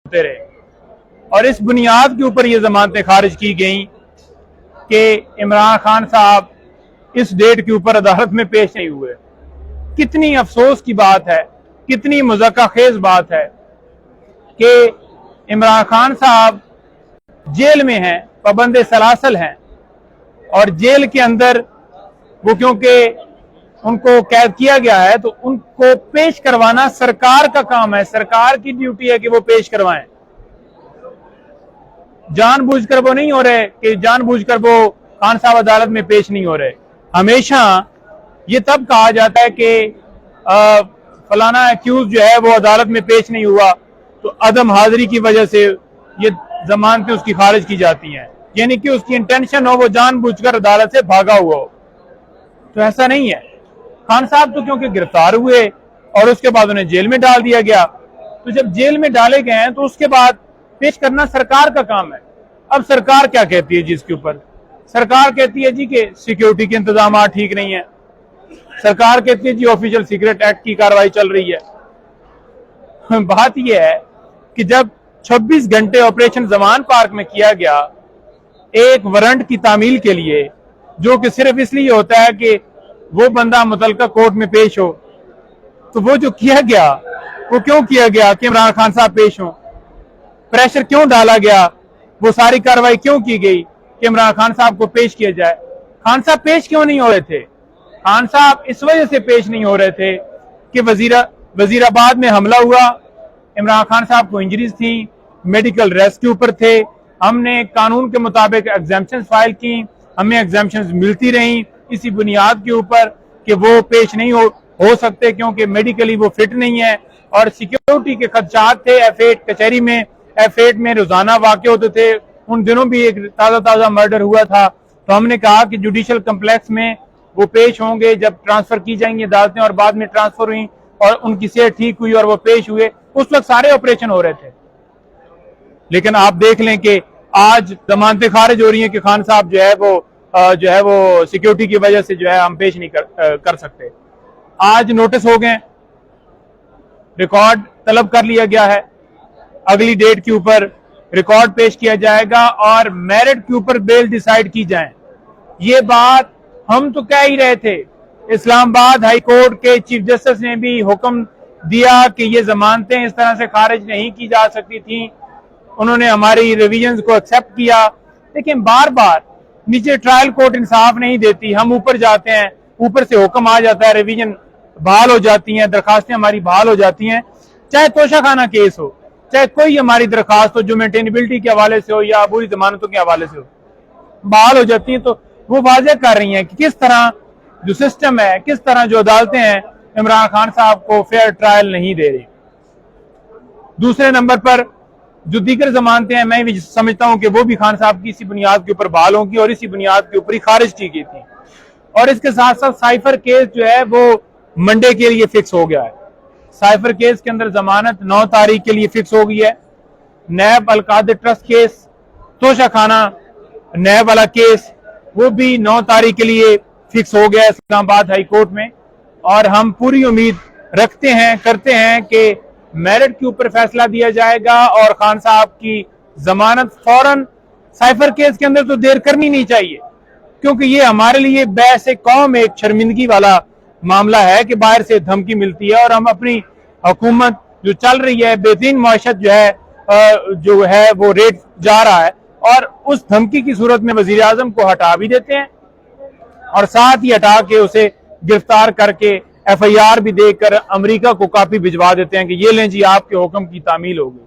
होते रहे और इस बुनियाद के ऊपर ये जमानतें खारिज की गई कि इमरान खान साहब इस डेट के ऊपर अदालत में पेश नहीं हुए। कितनी अफसोस की बात है, कितनी मुज़क्का खेज बात है कि इमरान खान साहब जेल में हैं, पाबंद सलासल हैं और जेल के अंदर वो क्योंकि उनको कैद किया गया है तो उनको पेश करवाना सरकार का काम है, सरकार की ड्यूटी है कि वो पेश करवाएं। जानबूझकर वो नहीं हो रहे कि जानबूझकर वो खान साहब अदालत में पेश नहीं हो रहे। हमेशा ये तब कहा जाता है कि फलाना एक्यूज जो है वो अदालत में पेश नहीं हुआ तो अदम हाजिरी की वजह से ये जमानतें उसकी खारिज की जाती हैं, यानी कि उसकी इंटेंशन हो वो जानबूझकर अदालत से भागा हुआ हो। तो ऐसा नहीं है। खान साहब तो क्योंकि गिरफ्तार हुए और उसके बाद उन्हें जेल में डाल दिया गया, तो जब जेल में डाले गए हैं तो उसके बाद पेश करना सरकार का काम है। अब सरकार क्या कहती है जी इसके ऊपर? सरकार कहती है जी कि सिक्योरिटी के इंतजाम ठीक नहीं है, सरकार कहती है जी ऑफिशियल सीक्रेट एक्ट की कार्रवाई चल रही है। बात यह है कि जब 26 घंटे ऑपरेशन जमान पार्क में किया गया एक वारंट की तामील के लिए, जो कि सिर्फ इसलिए होता है कि वो बंदा मुतलका कोर्ट में पेश हो, तो वो जो किया गया वो क्यों किया गया कि इमरान खान साहब पेश हो? प्रेशर क्यों डाला गया? वो सारी कार्रवाई क्यों की गई कि इमरान खान साहब को पेश किया जाए? खान साहब पेश क्यों नहीं हो रहे थे? खान साहब इस वजह से पेश नहीं हो रहे थे कि वजीराबाद में हमला हुआ, इमरान खान साहब को इंजरीज थी, मेडिकल रेस्ट के ऊपर थे, हमने कानून के मुताबिक एग्जाम्पशन फाइल की, हमें एग्जाम्पशन मिलती रही इसी बुनियाद के ऊपर कि वो पेश नहीं हो सकते क्योंकि मेडिकली वो फिट नहीं है और सिक्योरिटी के खदशात थे। F8 कचहरी में, F8 में रोजाना वाक़े होते थे। उन दिनों भी एक ताज़ा मर्डर हुआ था, तो हमने कहा कि जुडिशल कम्प्लेक्स में वो पेश होंगे जब ट्रांसफर की जाएंगी अदालतें, और बाद में ट्रांसफर हुई और उनकी सेहत ठीक हुई और वो पेश हुए। उस वक्त सारे ऑपरेशन हो रहे थे। लेकिन आप देख लें कि आज जमानतें खारिज हो रही हैं कि खान साहब जो है वो सिक्योरिटी की वजह से जो है हम पेश नहीं कर सकते। आज नोटिस हो गए, रिकॉर्ड तलब कर लिया गया है, अगली डेट के ऊपर रिकॉर्ड पेश किया जाएगा और मेरिट के ऊपर बेल डिसाइड की जाए। ये बात हम तो कह ही रहे थे, इस्लामाबाद हाई कोर्ट के चीफ जस्टिस ने भी हुक्म दिया कि ये जमानतें इस तरह से खारिज नहीं की जा सकती थी। उन्होंने हमारी रिवीजन को एक्सेप्ट किया, लेकिन बार बार नीचे ट्रायल कोर्ट इंसाफ नहीं देती। हम ऊपर जाते हैं, ऊपर से हुक्म आ जाता है, रिवीजन बहाल हो जाती हैं, दरखास्तें हमारी बहाल हो जाती हैं, चाहे तोशाखाना केस हो, चाहे कोई हमारी दरखास्त हो जो मेंटेनेबिलिटी के हवाले से हो या बुरी जमानतों के हवाले से हो, बहाल हो जाती हैं। तो वो वाज़ेह कर रही हैं कि किस तरह जो सिस्टम है, किस तरह जो अदालतें हैं इमरान खान साहब को फेयर ट्रायल नहीं दे रही। दूसरे नंबर पर जो दीगर जमानतें हैं, मैं भी समझता हूं कि वो भी खान साहब की इसी बुनियाद के ऊपर बहाल होंगी और इसी बुनियाद के ऊपर ही खारिज की गई थी। और इसके साथ साथ साइफर केस जो है वो मंडे के लिए फिक्स हो गया है। साइफर केस के अंदर जमानत 9 तारीख के लिए फिक्स हो गई है। नैब अलकादर ट्रस्ट केस, तोशाखाना नैब वाला केस, वो भी 9 तारीख के लिए फिक्स हो गया है इस्लामाबाद हाई कोर्ट में। और हम पूरी उम्मीद रखते हैं, करते हैं कि मेरिट के ऊपर फैसला दिया जाएगा और खान साहब की जमानत फौरन, साइफर केस के अंदर तो देर करनी नहीं चाहिए क्योंकि ये हमारे लिए बैस कौम एक शर्मिंदगी वाला मामला है कि बाहर से धमकी मिलती है और हम अपनी हुकूमत जो चल रही है, बेहतरीन मईशत जो है वो रेट जा रहा है और उस धमकी की सूरत में वजीर आजम को हटा भी देते हैं और साथ ही हटा के उसे गिरफ्तार करके FIR भी देकर अमेरिका को कापी भिजवा देते हैं कि ये लें जी आपके हुक्म की तामील होगी।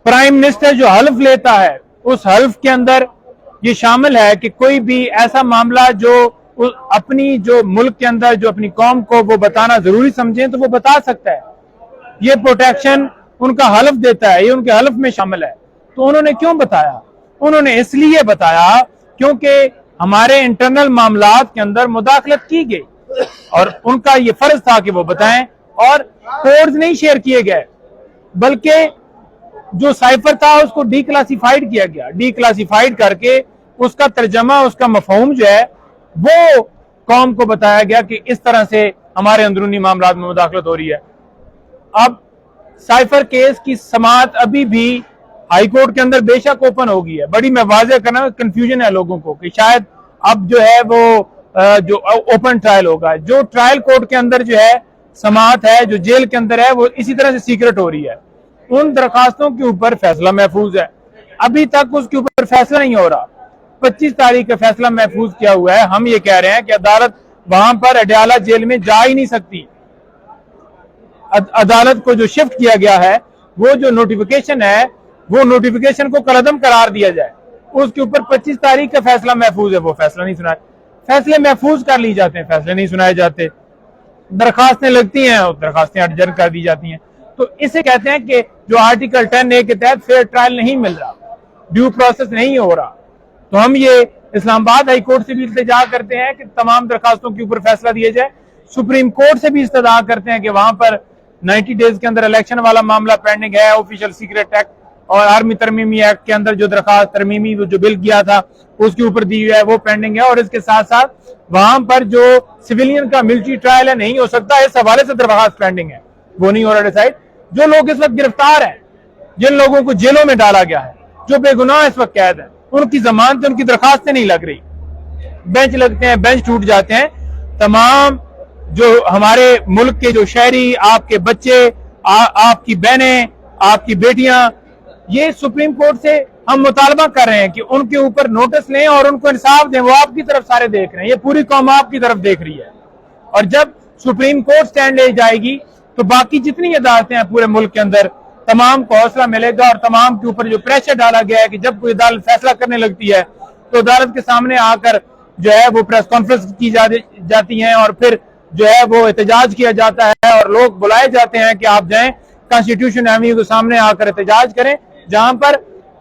प्राइम मिनिस्टर जो हल्फ लेता है उस हल्फ के अंदर ये शामिल है कि कोई भी ऐसा मामला जो अपनी जो मुल्क के अंदर जो अपनी कौम को वो बताना जरूरी समझें तो वो बता सकता है। ये प्रोटेक्शन उनका हल्फ देता है, ये उनके हल्फ में शामिल है। तो उन्होंने क्यों बताया? उन्होंने इसलिए बताया क्योंकि हमारे इंटरनल मामलात के अंदर मुदाखलत की गई और उनका ये फर्ज था कि वो बताएं। और कोड्स नहीं शेयर किए गए बल्कि जो साइफर था उसको डीक्लासिफाइड किया गया। डीक्लासिफाइड करके उसका तर्जमा, उसका मफहूम जो है वो कौम को बताया गया कि इस तरह से हमारे अंदरूनी मामलात में मुदाखलत हो रही है। अब साइफर केस की समाअत अभी भी हाई कोर्ट के अंदर बेशक ओपन होगी है। बड़ी मैं वाज़ेह करना, कंफ्यूजन है लोगों को कि शायद अब जो है वो जो ओपन ट्रायल होगा, जो ट्रायल कोर्ट के अंदर जो है समाअत है, जो जेल के अंदर है, वो इसी तरह से सीक्रेट हो रही है। उन दरखास्तों के ऊपर फैसला महफूज है, अभी तक उसके ऊपर फैसला नहीं हो रहा। 25 तारीख का फैसला महफूज किया हुआ है। हम ये कह रहे हैं कि अदालत वहां पर अडयाला जेल में जा ही नहीं सकती। अदालत को जो शिफ्ट किया गया है, वो जो नोटिफिकेशन है, वो नोटिफिकेशन को कलअदम करार दिया जाए। उसके ऊपर 25 तारीख का फैसला महफूज है, वो फैसला नहीं सुनाया। फैसले महफूज कर ली जाते हैं, फैसले नहीं सुनाए जाते। दरखास्तें लगती हैं और दरखास्तें अडजर्न कर दी जाती हैं। तो इसे कहते हैं कि जो आर्टिकल 10A के तहत फेयर ट्रायल नहीं मिल रहा, ड्यू प्रोसेस नहीं हो रहा। तो हम ये इस्लामाबाद हाई कोर्ट से भी इल्तिजा करते हैं कि तमाम दरखास्तों के ऊपर फैसला दिया जाए। सुप्रीम कोर्ट से भी इस्तदा करते हैं कि वहां पर 90 डेज के अंदर इलेक्शन वाला मामला पेंडिंग है, ऑफिशियल सीक्रेट एक्ट और आर्मी तरमीमी एक्ट के अंदर जो दरखास्त तरमीमी जो बिल किया था उसके ऊपर दी हुई है, वो पेंडिंग है। और इसके साथ साथ वहां पर जो सिविलियन का मिलिट्री ट्रायल है, नहीं हो सकता, इस हवाले से दरखास्त पेंडिंग है, वो नहीं हो रहा डिसाइड। जो लोग इस वक्त गिरफ्तार हैं, जिन लोगों को जेलों में डाला गया है, जो बेगुनाह इस वक्त कैद है, उनकी जमानतें, उनकी दरखास्तें नहीं लग रही। बेंच लगते हैं, बेंच टूट जाते हैं। तमाम जो हमारे मुल्क के जो शहरी, आपके बच्चे, आपकी बहनें, आपकी बेटियां, ये सुप्रीम कोर्ट से हम मुतालबा कर रहे हैं कि उनके ऊपर नोटिस लें और उनको इंसाफ दें। वो आपकी तरफ सारे देख रहे हैं, ये पूरी कौम आपकी तरफ देख रही है। और जब सुप्रीम कोर्ट स्टैंड ले जाएगी तो बाकी जितनी अदालतें हैं पूरे मुल्क के अंदर, तमाम को हौसला मिलेगा। और तमाम के ऊपर जो प्रेशर डाला गया है कि जब कोई अदालत फैसला करने लगती है तो अदालत के सामने आकर जो है वो प्रेस कॉन्फ्रेंस की जाती हैं और फिर जो है वो एहतजाज किया जाता है और लोग बुलाए जाते हैं कि आप जाएं कॉन्स्टिट्यूशन एवेन्यू के सामने आकर एहतजाज करें, जहां पर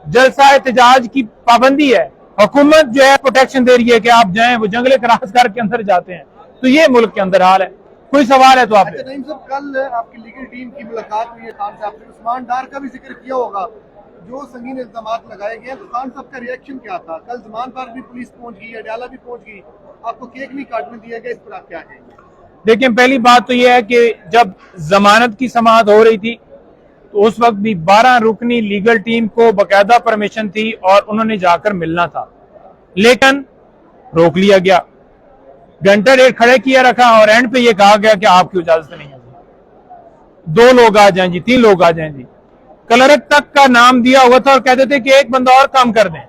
जलसा एहतजाज की पाबंदी है। हुकूमत जो है प्रोटेक्शन दे रही है कि आप जाएं, वो जंगले क्रॉस करके अंदर जाते हैं। तो ये मुल्क के अंदर हाल है। कोई सवाल है तो आप। अच्छा नईम साहब, कल आपकी लीगल टीम की मुलाकात हुई है खान साहब से, उस्मान डार का भी जिक्र किया होगा, जो संगीन इल्जाम लगाए गए हैं। तो खान साहब का रिएक्शन क्या था? कल जमान पर भी पुलिस पहुंच गई, अडयाला भी पहुंच गई, आपको केक नहीं काटने दिया गया, इस पर आप क्या कहेंगे? देखिए, पहली बात तो यह है कि जब जमानत की समाअत हो रही थी तो उस वक्त भी 12 रुकनी लीगल टीम को बाकायदा परमिशन थी और उन्होंने जाकर मिलना था, लेकिन रोक लिया गया, घंटा डेढ़ खड़े किया रखा और एंड पे ये कहा गया कि आपकी इजाजत नहीं है, 2 लोग आ जाएं जी, 3 लोग आ जाएं जी। क्लर्क तक का नाम दिया हुआ था और कहते थे कि एक बंदा और काम कर दें।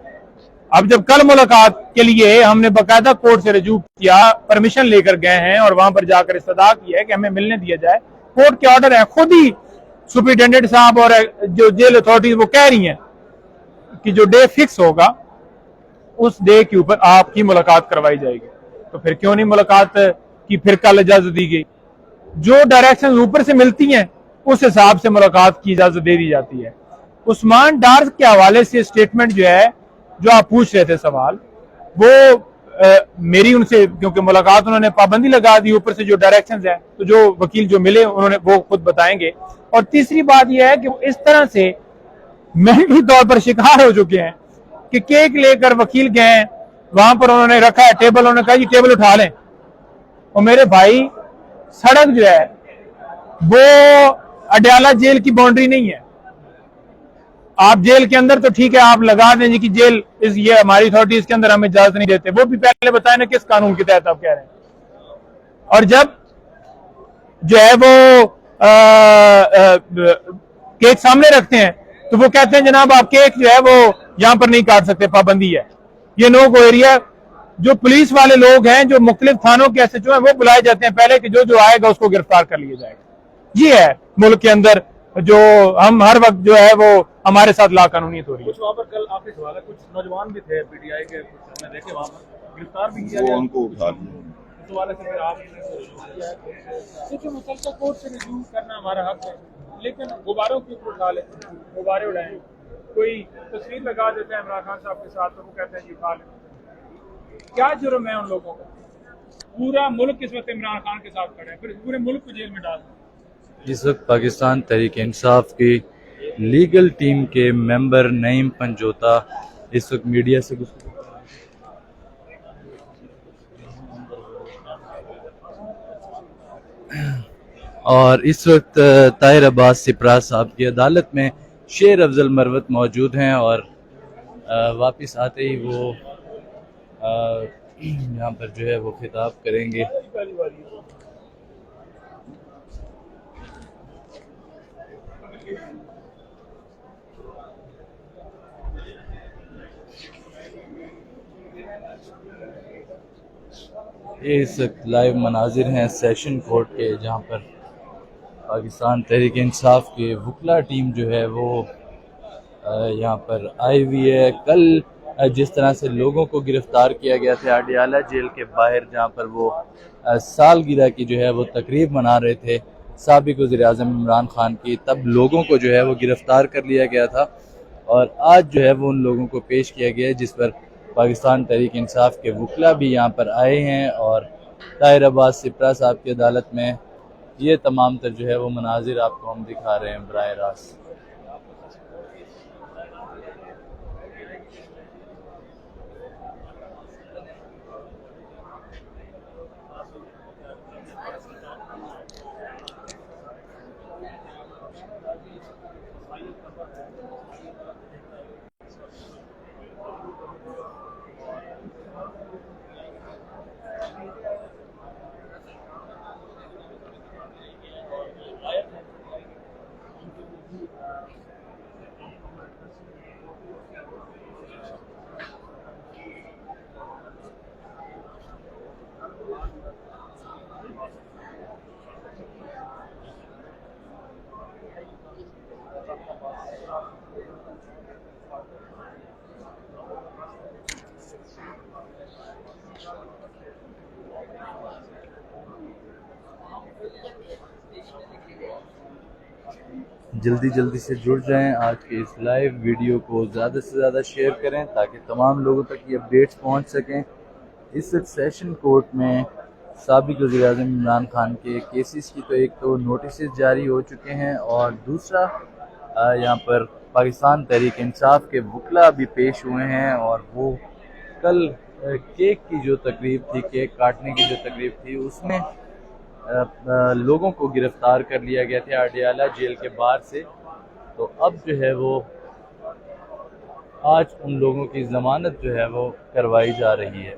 अब जब कल मुलाकात के लिए हमने बाकायदा कोर्ट से रजू किया, परमिशन लेकर गए हैं और वहां पर जाकर इस्तदा की है कि हमें मिलने दिया जाए, कोर्ट के ऑर्डर है, खुद ही सुप्रिंटेंडेंट साहब और जो जेल अथॉरिटीज वो कह रही हैं कि जो डे फिक्स होगा उस डे के ऊपर आपकी मुलाकात करवाई जाएगी। तो फिर क्यों नहीं मुलाकात की फिर कल इजाजत दी गई? जो डायरेक्शन ऊपर से मिलती हैं उस हिसाब से मुलाकात की इजाजत दे दी जाती है। उस्मान डार के हवाले से स्टेटमेंट जो है, जो आप पूछ रहे थे सवाल, वो मेरी उनसे, क्योंकि मुलाकात उन्होंने पाबंदी लगा दी, ऊपर से जो डायरेक्शंस है, तो जो वकील जो मिले उन्होंने वो खुद बताएंगे। और तीसरी बात यह है कि वो इस तरह से मेंटली तौर पर शिकार हो चुके हैं कि केक लेकर वकील गए, वहां पर उन्होंने रखा है टेबल, उन्होंने कहा ये टेबल उठा लें। और मेरे भाई, सड़क जो है वो अडयाला जेल की बाउंड्री नहीं है। आप जेल के अंदर तो ठीक है, आप लगा दें जी कि जेल ये हमारी अथॉरिटी इसके अंदर हमें इजाजत नहीं देते, वो भी पहले बताए ना किस कानून के तहत आप कह रहे हैं। और जब जो है वो केक सामने रखते हैं तो वो कहते हैं जनाब आप केक जो है वो यहां पर नहीं काट सकते, पाबंदी है, ये नो गो एरिया। जो पुलिस वाले लोग हैं, जो मुख्तलिफ थानों के एसएचओ हैं, वो बुलाए जाते हैं पहले कि जो आएगा उसको गिरफ्तार कर लिया जाएगा। ये है मुल्क के अंदर जो हम हर वक्त जो है वो हमारे साथ लाकानूनीयत हो रही है। कुछ वहाँ पर कल आपने सवाल है, कुछ नौजवान भी थे पीटीआई के, कुछ हमने देखे वहाँ पर गिरफ्तार भी किया गया, उनको उठा लिया। इस हवाले से फिर आप मुसलसल कोर्ट से रिव्यू करना हमारा हक है, लेकिन गुब्बारों के ऊपर उठा लें, गुब्बारे उड़ाएं, कोई तस्वीर लगा देते हैं इमरान खान साहब के साथ तो वो कहते हैं जी उठा लें। क्या जुर्म है उन लोगों को? पूरा मुल्क इस वक्त इमरान खान के साथ खड़ा है, फिर पूरे मुल्क को जेल में डाल दें। इस वक्त पाकिस्तान तहरीक इंसाफ की लीगल टीम के मेंबर नईम पंजोता इस वक्त मीडिया से और इस वक्त ताहिर अब्बास सिप्रा साहब की अदालत में शेर अफजल मरवत मौजूद हैं और वापस आते ही वो यहाँ पर जो है वो खिताब करेंगे। ये इस वक्त लाइव मनाजिर हैं सेशन कोर्ट के, जहाँ पर पाकिस्तान तहरीक इंसाफ के वकला टीम जो है वो यहाँ पर आई हुई है। कल जिस तरह से लोगों को गिरफ्तार किया गया था अडियाला जेल के बाहर, जहाँ पर वो सालगिरह की जो है वो तकरीब मना रहे थे साबिक वज़ीर-ए-आज़म इमरान खान की, तब लोगों को जो है वो गिरफ्तार कर लिया गया था और आज जो है वो उन लोगों को पेश किया गया है, जिस पर पाकिस्तान तहरीक इंसाफ के वकला भी यहाँ पर आए हैं और ताहिर अब्बास सिप्रा साहब की अदालत में ये तमाम तर जो है वो मनाजिर आपको हम दिखा रहे हैं बराह रास्त। जल्दी जल्दी से जुड़ जाएं, आज के इस लाइव वीडियो को ज़्यादा से ज़्यादा शेयर करें ताकि तमाम लोगों तक ये अपडेट्स पहुंच सकें। इस सेशन कोर्ट में साबिक वज़ीर-ए-आज़म इमरान खान के केसेस की तो एक तो नोटिस जारी हो चुके हैं और दूसरा यहाँ पर पाकिस्तान तहरीक इंसाफ के वकला भी पेश हुए हैं और वो कल केक की जो तकरीब थी, केक काटने की जो तकरीब थी, उसमें लोगों को गिरफ्तार कर लिया गया था अडियाला जेल के बाहर से। तो अब जो है वो आज उन लोगों की ज़मानत जो है वो करवाई जा रही है।